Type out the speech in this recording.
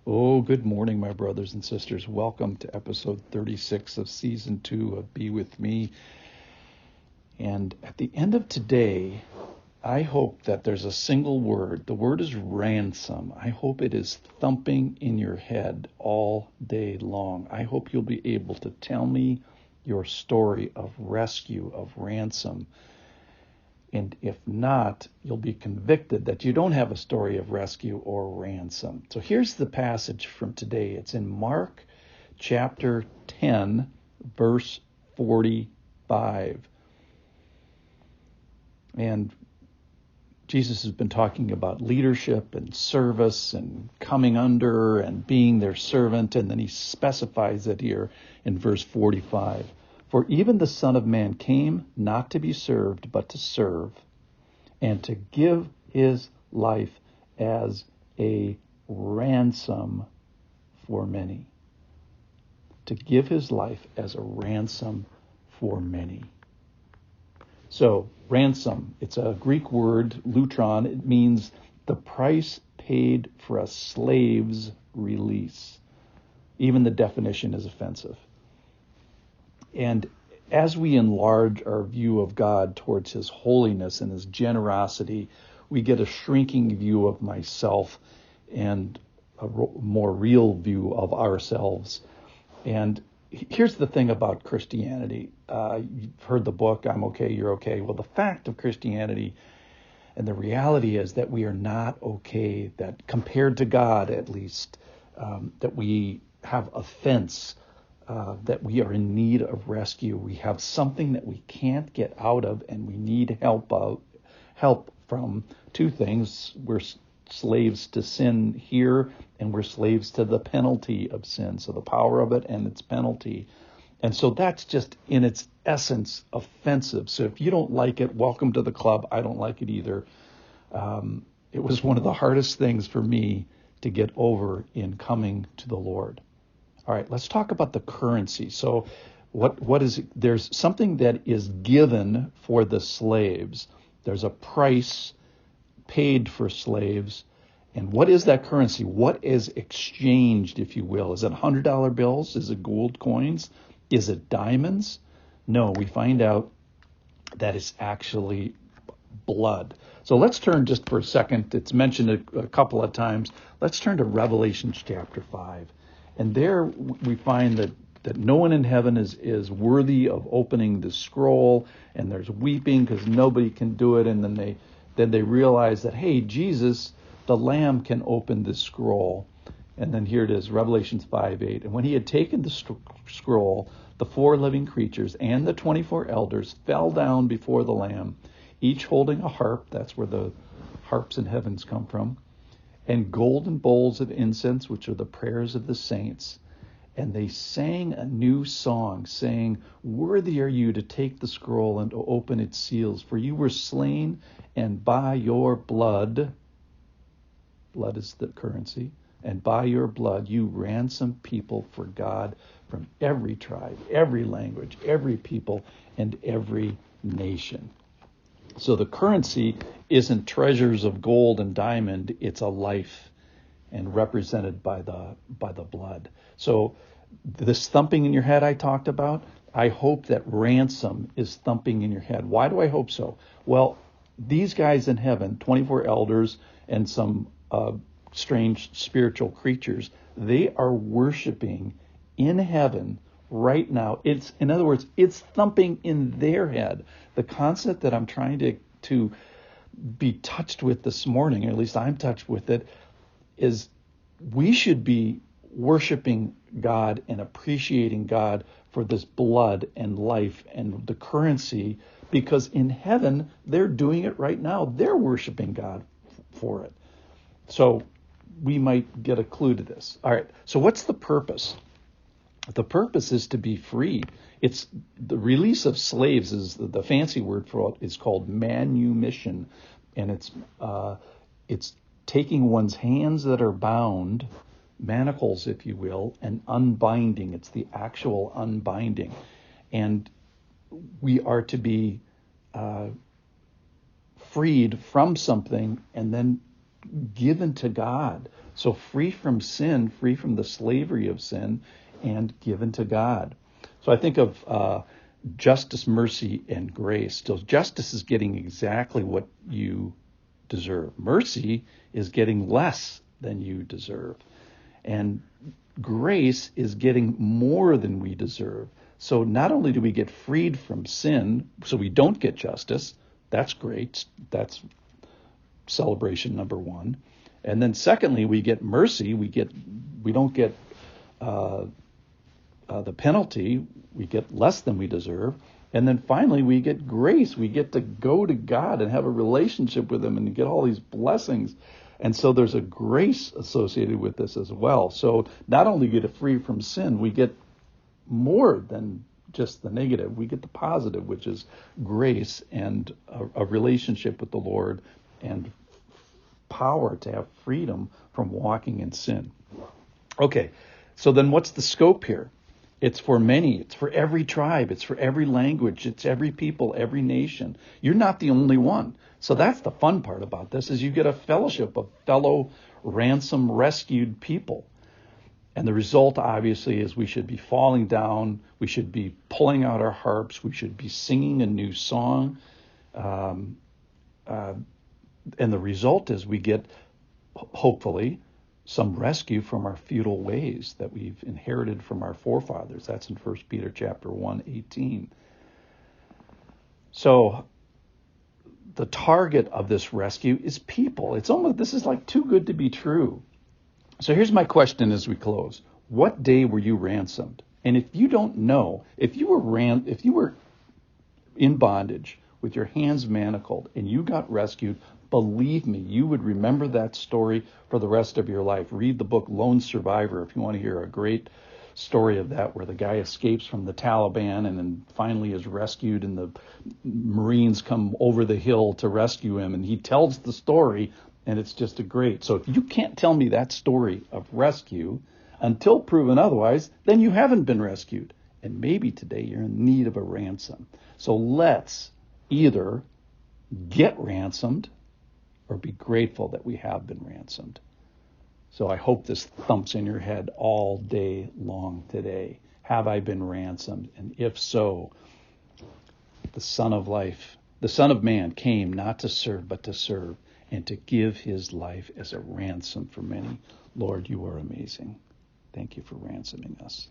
Oh, good morning, my brothers and sisters. Welcome to episode 36 of season 2 of Be With Me. And at the end of today, I hope that there's a single word. The word is ransom. I hope it is thumping in your head all day long. I hope you'll be able to tell me your story of rescue, of ransom. And if not, you'll be convicted that you don't have a story of rescue or ransom. So here's the passage from today. It's in Mark chapter 10, verse 45. And Jesus has been talking about leadership and service and coming under and being their servant. And then he specifies it here in verse 45. For even the Son of Man came not to be served, but to serve, and to give his life as a ransom for many. To give his life as a ransom for many. So, ransom, it's a Greek word, lutron. It means the price paid for a slave's release. Even the definition is offensive. And as we enlarge our view of God towards his holiness and his generosity, we get a shrinking view of myself and a more real view of ourselves. And here's the thing about Christianity. You've heard the book, I'm okay, you're okay. Well, the fact of Christianity and the reality is that we are not okay, that compared to God at least, that we have offense, that we are in need of rescue. We have something that we can't get out of, and we need help from two things. We're slaves to sin here, and we're slaves to the penalty of sin. So the power of it and its penalty. And so that's just in its essence offensive. So if you don't like it, welcome to the club. I don't like it either. It was one of the hardest things for me to get over in coming to the Lord. All right, let's talk about the currency. So what is it? There's something that is given for the slaves. There's a price paid for slaves. And what is that currency? What is exchanged, if you will? Is it $100 bills? Is it gold coins? Is it diamonds? No, we find out that it's actually blood. So let's turn just for a second. It's mentioned a couple of times. Let's turn to Revelation chapter 5. And there we find that no one in heaven is worthy of opening the scroll, and there's weeping because nobody can do it. And then they realize that, hey, Jesus, the Lamb, can open the scroll. And then here it is, Revelation 5:8. And when he had taken the scroll, the 4 living creatures and the 24 elders fell down before the Lamb, each holding a harp. That's where the harps in heavens come from. And golden bowls of incense, which are the prayers of the saints. And they sang a new song, saying, worthy are you to take the scroll and to open its seals, for you were slain, and by your blood is the currency, and by your blood you ransomed people for God from every tribe, every language, every people, and every nation. So the currency isn't treasures of gold and diamond, it's a life, and represented by the blood. So this thumping in your head I talked about, I hope that ransom is thumping in your head. Why do I hope so? Well, these guys in heaven, 24 elders and some strange spiritual creatures, they are worshiping in heaven right now. In other words, it's thumping in their head. The concept that I'm trying to be touched with this morning, or at least I'm touched with it, is we should be worshiping God and appreciating God for this blood and life and the currency, because in heaven, they're doing it right now. They're worshiping God for it. So we might get a clue to this. All right, so what's the purpose? The purpose is to be free. It's the release of slaves is the fancy word for it is called manumission, and it's taking one's hands that are bound, manacles, if you will, and unbinding. It's the actual unbinding, and we are to be freed from something and then given to God. So free from sin, free from the slavery of sin, and given to God. So I think of justice, mercy, and grace. So justice is getting exactly what you deserve. Mercy is getting less than you deserve. And grace is getting more than we deserve. So not only do we get freed from sin, so we don't get justice, that's great. That's celebration number one. And then secondly, we get mercy. We don't get the penalty. We get less than we deserve. And then finally, we get grace. We get to go to God and have a relationship with him and get all these blessings. And so there's a grace associated with this as well. So not only get it free from sin, we get more than just the negative. We get the positive, which is grace and a relationship with the Lord and power to have freedom from walking in sin. Okay, so then what's the scope here? It's for many. It's for every tribe. It's for every language. It's every people, every nation. You're not the only one. So that's the fun part about this, is you get a fellowship of fellow ransom rescued people. And the result, obviously, is we should be falling down. We should be pulling out our harps. We should be singing a new song. And the result is we get, hopefully, some rescue from our futile ways that we've inherited from our forefathers. That's in 1 Peter chapter 1:18. So the target of this rescue is people. This is like too good to be true. So here's my question as we close. What day were you ransomed? And if you don't know, if you were in bondage with your hands manacled and you got rescued, believe me, you would remember that story for the rest of your life. Read the book Lone Survivor if you want to hear a great story of that, where the guy escapes from the Taliban and then finally is rescued, and the Marines come over the hill to rescue him, and he tells the story, and it's just a great. So if you can't tell me that story of rescue until proven otherwise, then you haven't been rescued. And maybe today you're in need of a ransom. So let's either get ransomed or be grateful that we have been ransomed. So I hope this thumps in your head all day long today. Have I been ransomed? And if so, the Son of Man came not to serve, but to serve, and to give his life as a ransom for many. Lord, you are amazing. Thank you for ransoming us.